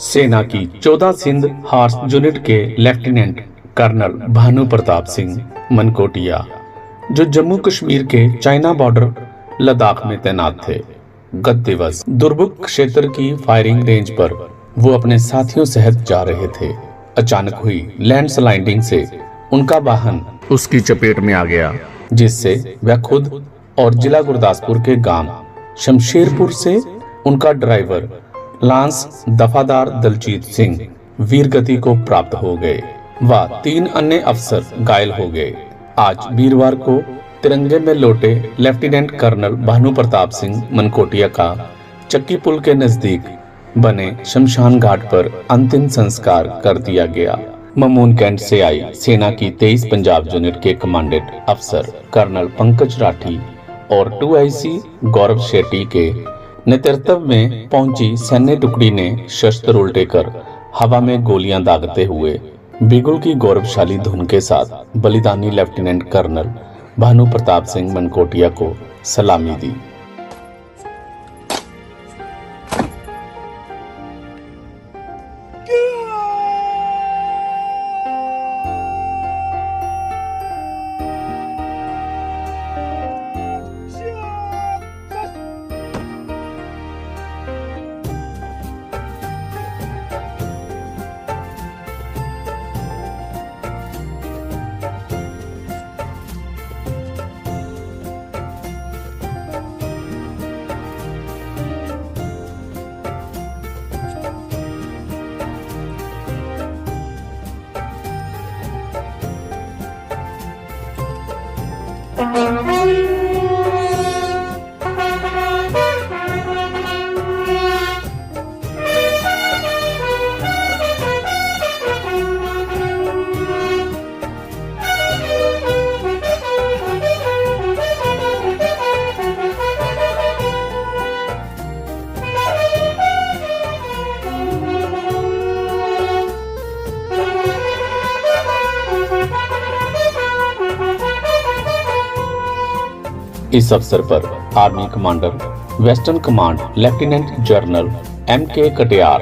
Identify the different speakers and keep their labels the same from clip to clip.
Speaker 1: सेना की 14 Sindh horse unit के लेफ्टिनेंट कर्नल भानु प्रताप सिंह मनकोटिया, जो जम्मू कश्मीर के चाइना बॉर्डर लद्दाख में तैनात थे, गत दिवस दुर्बुक क्षेत्र की फायरिंग रेंज पर वो अपने साथियों सहित जा रहे थे। अचानक हुई लैंडस्लाइडिंग से उनका वाहन उसकी चपेट में आ गया, जिससे वह खुद और जिला गुरदासपुर के गांव शमशेरपुर से उनका ड्राइवर लांस दफादार दलजीत सिंह वीरगति को प्राप्त हो गए व 3 अन्य अफसर घायल हो गए। आज वीरवार को तिरंगे में लौटे लेफ्टिनेंट कर्नल भानु प्रताप सिंह मनकोटिया का चक्की पुल के नजदीक बने शमशान घाट पर अंतिम संस्कार कर दिया गया। ममून कैंट से आई सेना की 23 पंजाब यूनिट के कमांडेंट अफसर कर्नल पंकज राठी और 2IC गौरव शेट्टी के नेतृत्व में पहुंची सैन्य टुकड़ी ने शस्त्र उल्टे कर हवा में गोलियां दागते हुए बिगुल की गौरवशाली धुन के साथ बलिदानी लेफ्टिनेंट कर्नल भानु प्रताप सिंह मनकोटिया को सलामी दी। इस अवसर पर army commander western command lieutenant general MK Katiyar,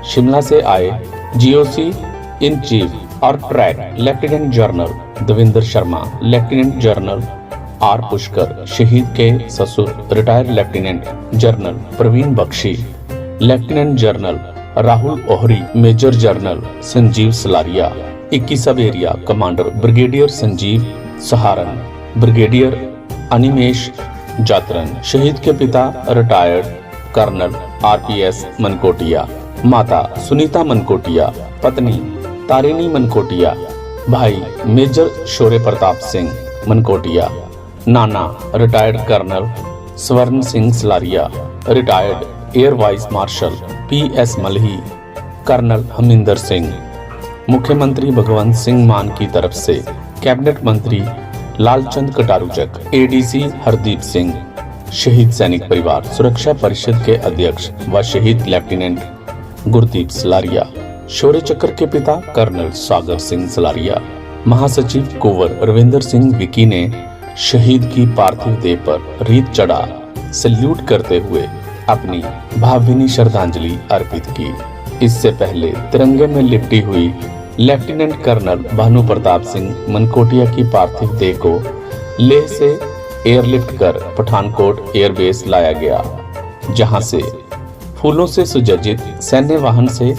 Speaker 1: Shimla से आए GOC इन चीफ और ट्रैक lieutenant general Devendra Sharma, lieutenant general R Pushkar, शहीद के ससुर retired lieutenant general Praveen Bakshi, lieutenant general Rahul Ohri, major general Sanjeev Salaria, 21 sub area commander brigadier Sanjeev Saharan, brigadier Animesh Jatran, शहीद के पिता रिटायर्ड कर्नल RPS मनकोटिया, माता सुनीता मनकोटिया, पत्नी तारिणी मनकोटिया, भाई मेजर शौर्य प्रताप सिंह मनकोटिया, नाना retired colonel Swarn Singh Salaria, retired air vice marshal PS Malhi, colonel Haminder Singh, मुख्यमंत्री भगवंत सिंह मान की तरफ से कैबिनेट मंत्री लालचंद कटारूचक, ADC हरदीप सिंह, शहीद सैनिक परिवार सुरक्षा परिषद के अध्यक्ष व शहीद लेफ्टिनेंट गुरदीप सलारिया, शौर्य चक्र के पिता कर्नल सागर सिंह सलारिया, महासचिव कुंवर रविंदर सिंह विकी ने शहीद की पार्थिव देह पर रीत चढ़ा सैल्यूट करते हुए अपनी भावभीनी श्रद्धांजलि अर्पित की। इससे पहले तिरंगे में लिपटी हुई लेफ्टिनेंट कर्नल भानु प्रताप सिंह मनकोटिया की पार्थिव देह को लेह से एयरलिफ्ट कर पठानकोट एयरबेस लाया गया, जहां से फूलों से सुसज्जित सैन्य वाहन से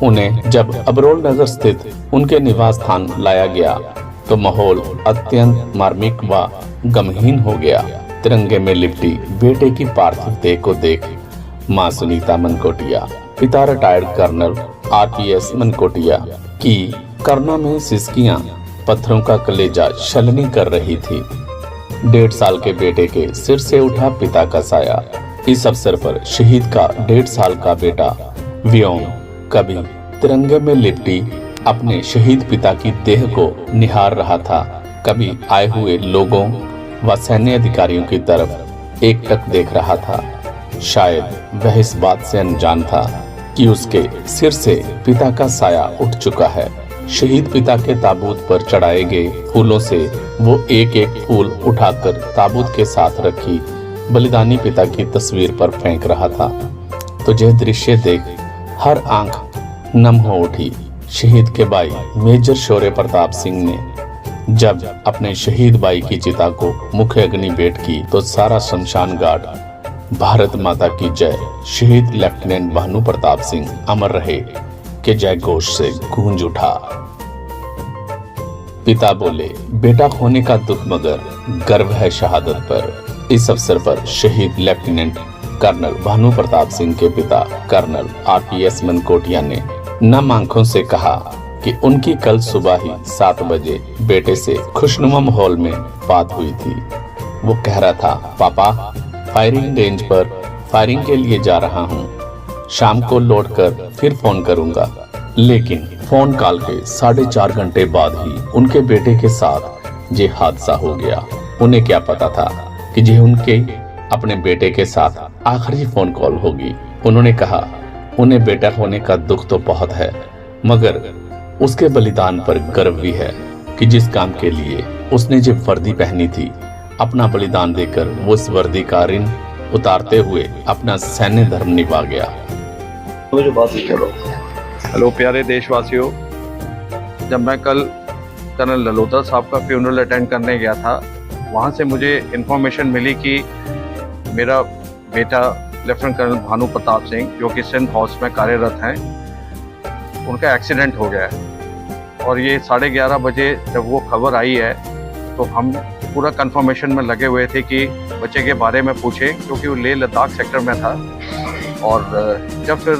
Speaker 1: उन्हें जब अबरोल नगर स्थित उनके निवास स्थान लाया गया तो माहौल अत्यंत मार्मिक व गमहीन हो गया। तिरंगे में लिपटी बेटे की पार्थिव देह को देख मां सुनीता मनकोटिया, पिता रिटायर्ड कर्नल RPS मनकोटिया की करना में सिसकियां पत्थरों का कलेजा छलनी कर रही थी। 1.5 साल के बेटे के सिर से उठा पिता का साया। इस अवसर पर शहीद का 1.5 साल का बेटा व्योम कभी तिरंगे में लिपटी अपने शहीद पिता की देह को निहार रहा था, कभी आए हुए लोगों व सैन्य अधिकारियों की तरफ एकटक देख रहा था। शायद वह इस बात से अनजान था कि उसके सिर से पिता का साया उठ चुका है। शहीद पिता के ताबूत पर चढ़ाए गए फूलों से वो एक एक फूल उठाकर ताबूत के साथ रखी बलिदानी पिता की तस्वीर पर फेंक रहा था। तो यह दृश्य देख हर आंख नम हो उठी। शहीद के भाई मेजर शौर्य प्रताप सिंह ने जब अपने शहीद भाई की चिता को मुख्य अग्नि भेंट की तो सारा शमशान घाट भारत माता की जय, शहीद लेफ्टिनेंट भानु प्रताप सिंह अमर रहे के जय घोष से गूंज उठा। पिता बोले, बेटा खोने का दुख मगर गर्व है शहादत पर। इस अवसर पर शहीद लेफ्टिनेंट कर्नल भानु प्रताप सिंह के पिता कर्नल RPS मनकोटिया ने नम आंखों से कहा कि उनकी कल सुबह ही 7 बजे बेटे से खुशनुमा माहौल में बात हुई थी। वो कह रहा था, पापा फायरिंग रेंज पर फायरिंग के लिए जा रहा हूँ, शाम को लौटकर फिर फोन करूंगा। लेकिन फोन कॉल के 4.5 घंटे बाद ही उनके बेटे के साथ ये हादसा हो गया। उन्हें क्या पता था कि ये उनके अपने बेटे के साथ आखिरी फोन कॉल होगी। उन्होंने कहा, उन्हें बेटा होने का दुख तो बहुत है, मगर उसके बलिदान पर गर्व भी है कि जिस काम के लिए उसने जो वर्दी पहनी थी, अपना बलिदान देकर वो इस वर्दी का ऋण उतारते हुए अपना सैन्य धर्म निभा गया।
Speaker 2: हेलो प्यारे देशवासियों, जब मैं कल कर्नल ललोत्रा साहब का फ्यूनरल अटेंड करने गया था, वहाँ से मुझे इन्फॉर्मेशन मिली कि मेरा बेटा लेफ्टिनेंट कर्नल भानु प्रताप सिंह, जो कि सिंध हाउस में कार्यरत हैं, उनका एक्सीडेंट हो गया है। और ये 11:30 बजे जब वो खबर आई है तो हम पूरा कंफर्मेशन में लगे हुए थे कि बच्चे के बारे में पूछें, क्योंकि वो लेह लद्दाख सेक्टर में था। और जब फिर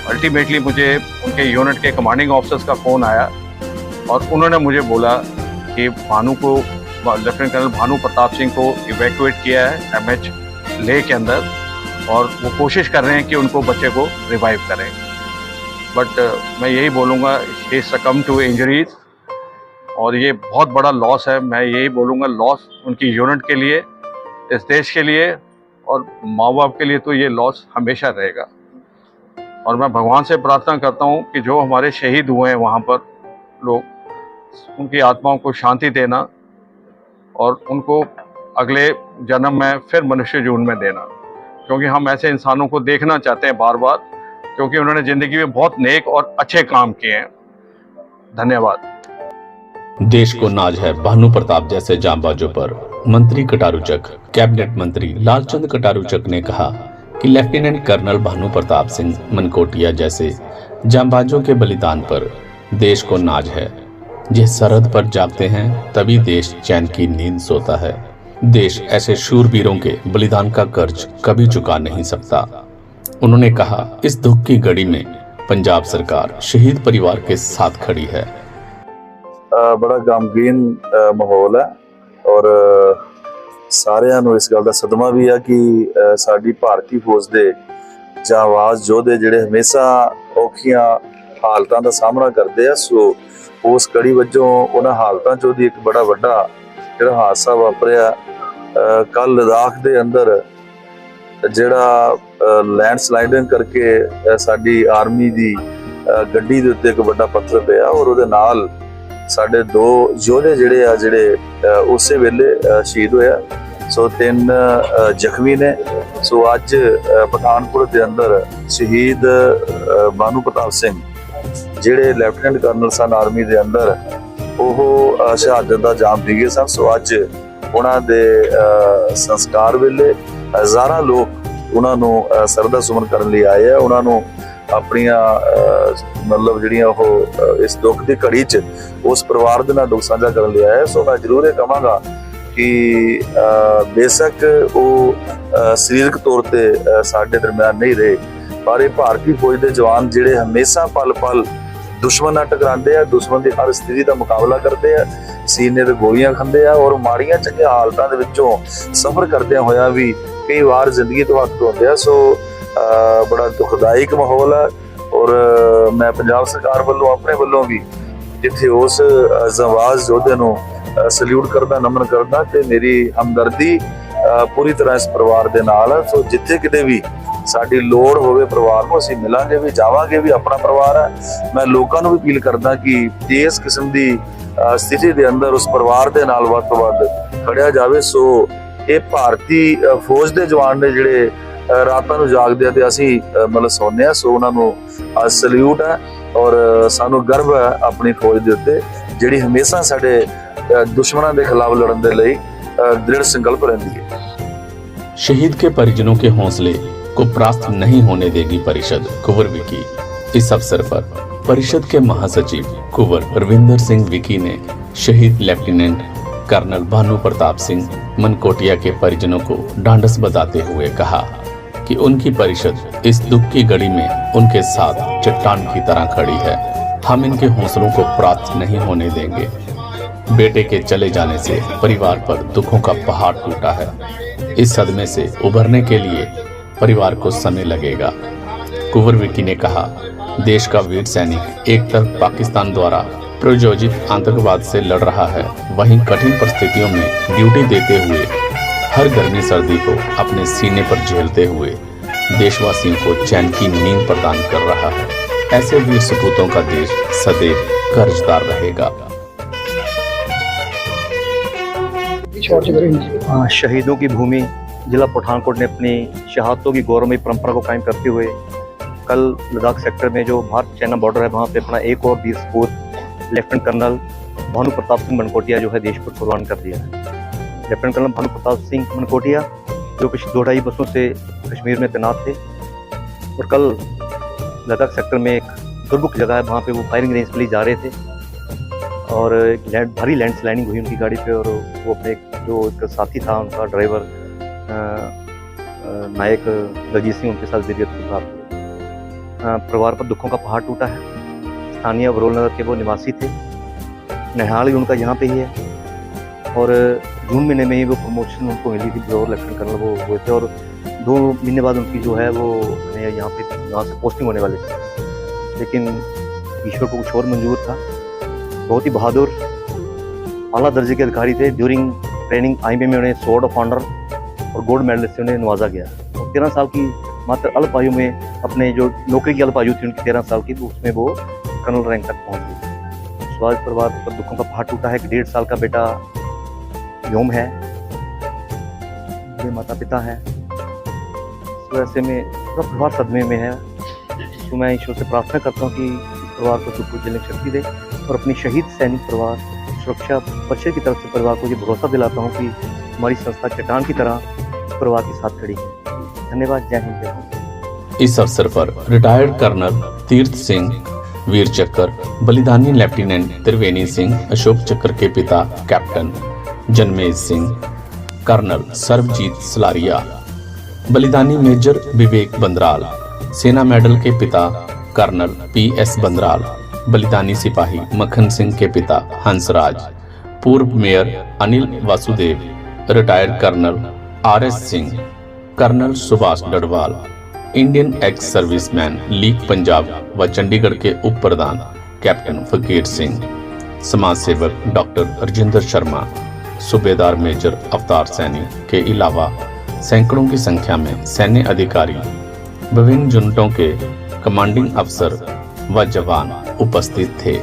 Speaker 2: अल्टीमेटली मुझे उनके यूनिट के कमांडिंग ऑफिसर्स का फ़ोन आया और उन्होंने मुझे बोला कि भानु को, लेफ्टिनेंट कर्नल भानु प्रताप सिंह को इवैक्यूएट किया है MH लेह के अंदर, और वो कोशिश कर रहे हैं कि उनको बच्चे को रिवाइव करें। बट मैं यही बोलूँगा, ही सकम टू इंजरीज, और ये बहुत बड़ा लॉस है। मैं यही बोलूँगा, लॉस उनकी यूनिट के लिए, इस देश के लिए और माँ बाप के लिए तो ये लॉस हमेशा रहेगा। और मैं भगवान से प्रार्थना करता हूँ कि जो हमारे शहीद हुए हैं वहाँ पर लोग, उनकी आत्माओं को शांति देना और उनको अगले जन्म में फिर मनुष्य जीवन में देना, क्योंकि हम ऐसे इंसानों को देखना चाहते हैं बार बार, क्योंकि उन्होंने ज़िंदगी में बहुत नेक और अच्छे काम किए हैं। धन्यवाद।
Speaker 1: देश को नाज है भानु प्रताप जैसे जांबाजों पर। मंत्री कटारूचक कैबिनेट मंत्री लालचंद कटारूचक ने कहा कि लेफ्टिनेंट कर्नल भानु प्रताप सिंह मनकोटिया जैसे जांबाजों के बलिदान पर देश को नाज है। ये सरहद पर जागते हैं तभी देश चैन की नींद सोता है। देश ऐसे शूरवीरों के बलिदान का कर्ज कभी चुका नहीं सकता। उन्होंने कहा, इस दुख की घड़ी में पंजाब सरकार शहीद परिवार के साथ खड़ी है।
Speaker 3: बड़ा गमगीन माहौल है और सारिਆਂ ਨੂੰ इस गल का सदमा भी है कि साडी भारती फौज के जांबाज योधे जिहड़े हमेशा औखियां हालतां का सामना करते हैं, सो उस कड़ी वजों उन्हां हालतां चों दी एक बड़ा वड्डा जिहड़ा हादसा वापरिया कल लद्दाख के अंदर, जिहड़ा लैंडस्लाइडिंग करके साडी आर्मी की गड्डी दे उत्ते एक वड्डा पत्थर पिया और उहदे नाल साडे 2 योधे जिहड़े उस वेले शहीद होया। सो 3 जख्मी ने। सो अज पठानकोट के अंदर शहीद भानु प्रताप सिंह जिहड़े लेफ्टिनेंट कर्नल सन आर्मी के अंदर, वो शहादत का जाम पी गए सन। सो अज उन्हां दे संस्कार वेले हज़ारां लोग उन्होंने सरदा सुमन करने लिए आए हैं। उन्होंने अपनिया मतलब जिहड़ियां इस दुख की घड़ी च उस परिवार के नाल दुख साझा करने लिए आए। सो मैं जरूर ये कहांगा कि बेशक वो सरीरक तौर पर साडे दरम्यान नहीं रहे, पर ये भारतीय फौज के जवान जिहड़े हमेशा पल पल दुश्मन नाल टकरांदे आ, दुश्मन की हर स्थिति का मुकाबला करते हैं, सीने ते गोलियां खांदे आ और माड़ियां चंगियां हालतां दे विचों सफर करदे होया भी कई बार जिंदगी तो हथ धोंदे आ। सो बड़ा दुखदायक माहौल है और मैं पंजाब सरकार वालों अपने वालों भी जिथे उस जांबाज योधे नूं सल्यूट करदा, नमन करदा ते मेरी हमदर्दी पूरी तरह इस परिवार दे नाल है। सो जिथे किते भी साडी लोड़ होवे परिवार को असीं मिलांगे भी, जावांगे भी, अपना परिवार है। मैं लोकां नूं भी अपील करदा कि इस किस्म दी स्थिति दे अंदर उस परिवार दे नाल वध तों वध खड़िया जावे। सो ये भारती फौज दे जवान ने जिहड़े रातां नूं जागदे आ ते असीं मतलब सौंदे आ, सो उन्हां नूं सल्यूट है। ਔਰ ਸਾਨੂੰ ਗਰਵ ਹੈ ਆਪਣੀ ਫੌਜ ਦੇ ਉੱਤੇ ਜਿਹੜੀ ਹਮੇਸ਼ਾ ਸਾਡੇ ਦੁਸ਼ਮਣਾਂ ਦੇ ਖਿਲਾਫ ਲੜਨ ਦੇ ਲਈ ਦ੍ਰਿੜ ਸੰਕल्प ਰਹਿੰਦੀ ਹੈ।
Speaker 1: शहीद के परिजनों के हौसले को परास्त नहीं होने देगी परिषद, कुंवर विकी। इस अवसर पर परिषद के महासचिव कुंवर रविंदर सिंह विकी ने शहीद लेफ्टिनेंट कर्नल भानु प्रताप सिंह मनकोटिया के परिजनों को ढांढस बंधाते हुए कहा कि उनकी परिषद इस दुख की घड़ी में उनके साथ चट्टान की तरह खड़ी है। हम इनके हौसलों को परास्त नहीं होने देंगे। बेटे के चले जाने से परिवार पर दुखों का पहाड़ टूटा है। इस सदमे से उभरने के लिए परिवार को समय लगेगा। कुंवर विकी ने कहा, देश का वीर सैनिक एक तरफ पाकिस्तान द्वारा प्रायोजित आतंकवाद से लड़ रहा है, वहीं कठिन परिस्थितियों में ड्यूटी देते हुए हर गर्मी सर्दी को अपने सीने पर झेलते हुए देशवासियों को चैन की नींद प्रदान कर रहा है। ऐसे वीर सपूतों का देश सदैव कर्जदार रहेगा।
Speaker 4: शहीदों की भूमि जिला पठानकोट ने अपनी शहादतों की गौरवमयी परंपरा को कायम करते हुए कल लद्दाख सेक्टर में जो भारत चाइना बॉर्डर है वहाँ पे अपना एक और वीर सपूत लेफ्टिनेंट कर्नल भानु प्रताप सिंह मनकोटिया जो है देश को कुर्बान कर दिया है। लेफ्टिनेंट कर्नल भानु प्रताप सिंह मनकोटिया जो पिछले 2-2.5 वर्षों से कश्मीर में तैनात थे और कल लद्दाख सेक्टर में एक दुर्गम जगह है वहाँ पे वो फायरिंग रेंज के लिए जा रहे थे और भारी लैंडस्लाइडिंग हुई उनकी गाड़ी पे और वो अपने जो एक साथी था उनका ड्राइवर नायक दलजीत सिंह उनके साथ वीरगति को प्राप्त हुई। परिवार पर दुखों का पहाड़ टूटा है। स्थानीय बरोल नगर के वो निवासी थे, नहाल भी उनका यहाँ पे ही है और जून महीने में ही वो प्रमोशन उनको मिली थी, ब्रिगेडियर लेफ्टिनेंट कर्नल वो हुए थे और 2 महीने बाद उनकी जो है वो यहाँ से पोस्टिंग होने वाली थी, लेकिन ईश्वर को कुछ और मंजूर था। बहुत ही बहादुर आला दर्जे के अधिकारी थे। ड्यूरिंग ट्रेनिंग IMA में उन्हें स्वॉर्ड ऑफ ऑनर और गोल्ड मेडल से उन्हें नवाजा गया और 13 साल की मात्र अल्प आयु में अपने जो नौकरी की अल्प आयु थी उनकी 13 साल की, तो उसमें वो कर्नल रैंक तक पहुंच गई। स्वाज परिवार पर दुखों का पहाड़ टूटा है कि 1.5 साल का बेटा व्योम है, मेरे माता पिता हैं, इस वजह से मैं पूरा परिवार सदमे में है। तो मैं ईश्वर से प्रार्थना करता हूँ कि परिवार को दुख को झेलने की शक्ति दे और अपनी शहीद सैनिक परिवार सुरक्षा परिषद की तरफ से परिवार को ये भरोसा दिलाता हूँ कि हमारी संस्था चट्टान की तरह परिवार के साथ खड़ी है। धन्यवाद। जय हिंद, जय भारत।
Speaker 1: इस अवसर पर रिटायर्ड कर्नल तीर्थ सिंह वीर चक्र, बलिदानी लेफ्टिनेंट त्रिवेणी सिंह, अशोक चक्र के पिता कैप्टन जन्मेज सिंह, कर्नल सर्वजीत सलारिया, बलिदानी मेजर विवेक बंदराल, सेना मेडल के पिता कर्नल PS बंदराल, बलिदानी सिपाही मक्खन सिंह के पिता हंसराज, पूर्व mayor Anil Vasudev, retired colonel RS Singh, colonel Subhash Dadwal, Indian ex serviceman league Punjab व चंडीगढ़ के उप प्रधान कैप्टन फकीर सिंह, समाज सेवक डॉक्टर राजेंद्र शर्मा, सूबेदार मेजर अवतार सैनी के अलावा सैकड़ों की संख्या में सैन्य अधिकारी, विभिन्न यूनिटों के कमांडिंग अफसर व जवान उपस्थित थे।